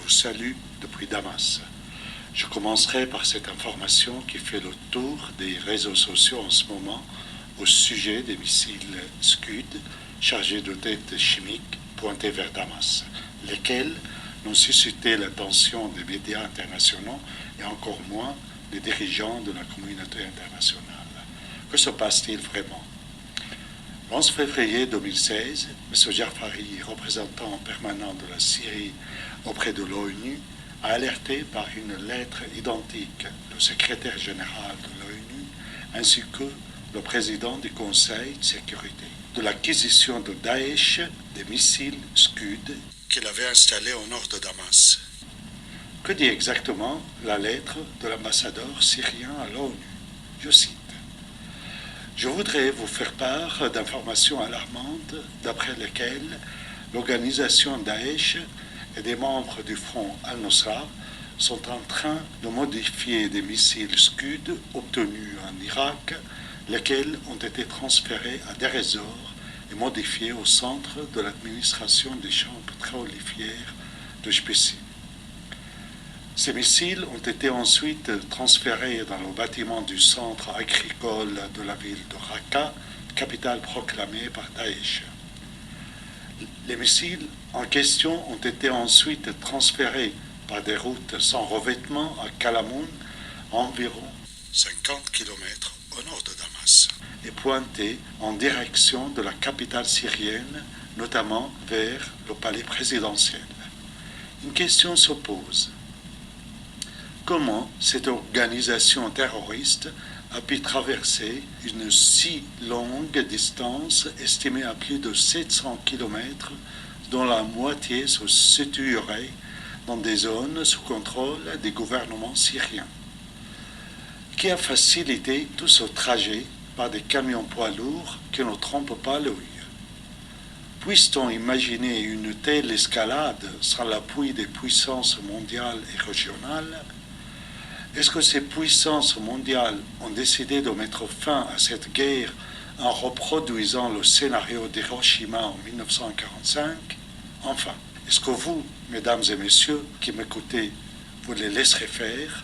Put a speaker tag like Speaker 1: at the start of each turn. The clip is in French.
Speaker 1: vous salue depuis Damas. Je commencerai par cette information qui fait le tour des réseaux sociaux en ce moment au sujet des missiles Scud chargés de têtes chimiques pointés vers Damas, lesquels n'ont suscité l'attention des médias internationaux et encore moins les dirigeants de la communauté internationale. Que se passe-t-il vraiment? Le 11 février 2016, M. Jafari, représentant permanent de la Syrie auprès de l'ONU, a alerté par une lettre identique le secrétaire général de l'ONU ainsi que le président du Conseil de sécurité de l'acquisition de Daesh des missiles Scud qu'il avait installés au nord de Damas. Que dit exactement la lettre de l'ambassadeur syrien à l'ONU? Je cite. Je voudrais vous faire part d'informations alarmantes d'après lesquelles l'organisation Daesh et des membres du front Al-Nusra sont en train de modifier des missiles Scud obtenus en Irak, lesquels ont été transférés à Deir ez-Zor et modifiés au centre de l'administration des champs pétrolifères de Spessi. Ces missiles ont été ensuite transférés dans le bâtiment du centre agricole de la ville de Raqqa, capitale proclamée par Daesh. Les missiles en question ont été ensuite transférés par des routes sans revêtement à Kalamoun, à environ 50 km au nord de Damas, et pointés en direction de la capitale syrienne, notamment vers le palais présidentiel. Une question se pose. Comment cette organisation terroriste a pu traverser une si longue distance estimée à plus de 700 km, dont la moitié se situerait dans des zones sous contrôle des gouvernements syriens, qui a facilité tout ce trajet par des camions poids lourds qui ne trompent pas l'œil. Puisse-t-on imaginer une telle escalade sans l'appui des puissances mondiales et régionales? Est-ce que ces puissances mondiales ont décidé de mettre fin à cette guerre en reproduisant le scénario d'Hiroshima en 1945? Enfin, est-ce que vous, mesdames et messieurs qui m'écoutez, vous les laisserez faire?